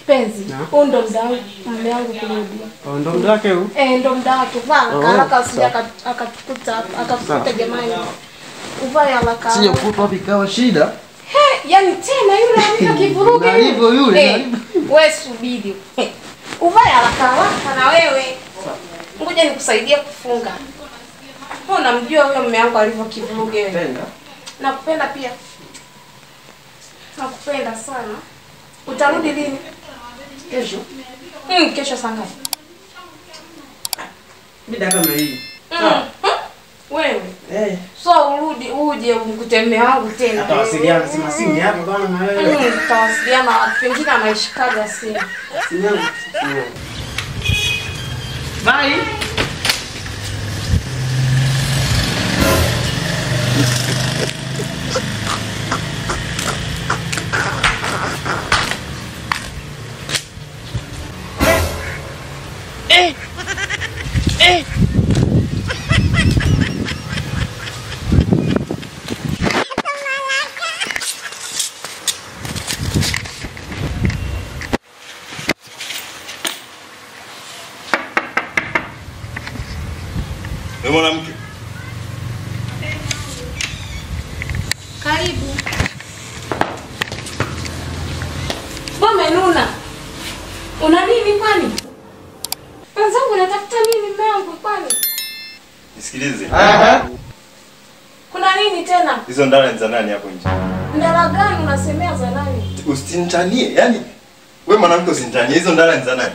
Kipenzi, huo ndo mume wangu kurudi. Ndo muda wake huo? Ndo muda wake. Haraka usije akakuta jamani. Uvae haraka. Sije kukuta wapi kawa shida. Yaani tena yule amika kivuruge. Na hivyo yule. Wewe subiri. Uvae haraka na wewe. Ngoja nikusaidie kufunga. Unamjua huyo mume wangu alivyokivuruge wewe. Nakupenda pia. Nakupenda sana. Utarudi lini? Kesho. Kesho saa ngapi? Mida kama hii. Wewe. So urudi uje umkute mume wangu tena. Tutawasiliana sima simu hapa bwana na wewe. Tutawasiliana pengine anaishikaga simu. Simu yangu. Bye. Wewe mwanamke. Karibu. Mbona nuna? Una nini kwani? Wenzangu unatafuta nini mume wangu kwani? Nisikilize. Kuna nini tena? Hizo ndala ni za nani hapo nje? Ndala gani unasemea za nani? Usinitanie. Yaani wewe mwanamke usinitanie. Hizo ndala ni za nani?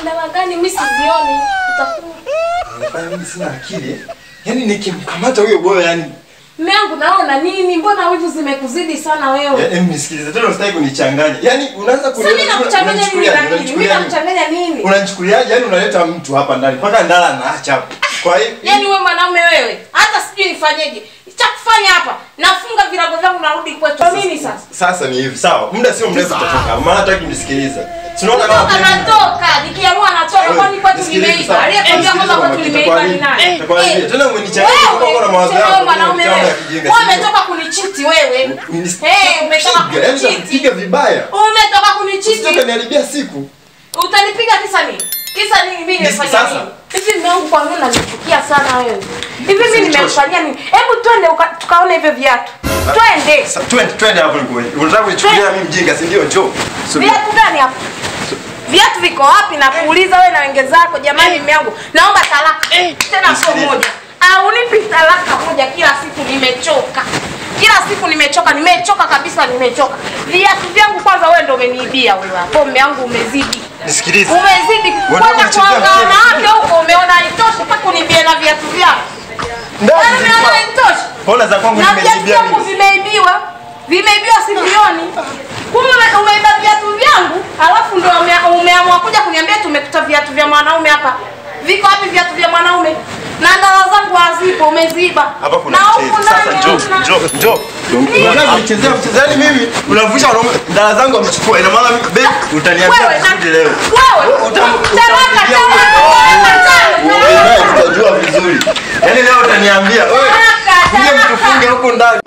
Ndala gani mimi sizioni? Utakuwa. Unafanya mimi sina akili. Yaani nikimkamata huyo boyo yani mume wangu naona nini? Mbona wivu zimekuzidi sana wewe? Nisikilize tena usitaki kunichanganya. Yaani unaanza mimi nakuchanganya nini lakini? Mimi nakuchanganya nini? Unanichukuliaje? Yaani unaleta mtu hapa ndani mpaka ndala anaacha hapo. Kwa hiyo yaani wewe mwanaume wewe, hata sijui nifanyeje. Cha kufanya hapa, nafunga virago vyangu narudi kwetu. Nini sasa? Sasa ni hivi, sawa. Muda sio mrefu tutatoka. Maana hataki unisikilize. Tunaona kama natoka, nikiamua natoka kwani kwetu nimeiba. Aliyekwambia kwamba kwetu nimeiba ni nani? Takwambia tena umenichanganya kwa na mawazo yako. Mwanaume wewe. Wewe umetoka kunichiti wewe. Umetoka kunichiti. Piga vibaya. Umetoka kunichiti. Usitaka niharibia siku. Utanipiga kisa nini? Kisa nini mimi nimefanya nini? Hivi mume wangu kwa nini unanichukia sana wewe? Hivi mimi nimefanyia nini? Hebu twende tukaone hivyo viatu. Twende. Twende hapo ngoe. Unataka kunichukulia mimi mjinga si ndio? Njoo. Viatu gani hapo? Viatu viko wapi na kuuliza wewe na wenge zako jamani mume wangu. Naomba talaka. Tena sio moja. Au nipi talaka moja kila siku nimechoka. Kila siku nimechoka kabisa nimechoka. Viatu vyangu kwanza wewe ndio umeniibia wewe. Hapo mume wangu umezidi. Nisikilize. Umezidi kwanza kuangalia na hata huko umeona haitoshi mpaka unibie na viatu vyangu. Ndio umeona haitoshi. Pole za kwangu nimeibia mimi. Vimeibiwa sivioni. Kumbe umeiba viatu vyangu, alafu ndio umeamua kuja kuniambia tumekuta viatu vya mwanaume hapa. Viko wapi viatu vya mwanaume? Na ndala zangu hazipo, umeziba. Hapa kuna mchezo. Sasa njoo. Unataka kuchezea mchezaji mimi? Unavusha wanaume ndala zangu amechukua. Ina maana mimi babe utaniambia kurudi leo. Wewe utampigia wewe utajua vizuri. Yaani leo utaniambia wewe. Nije mtufunge huko ndani.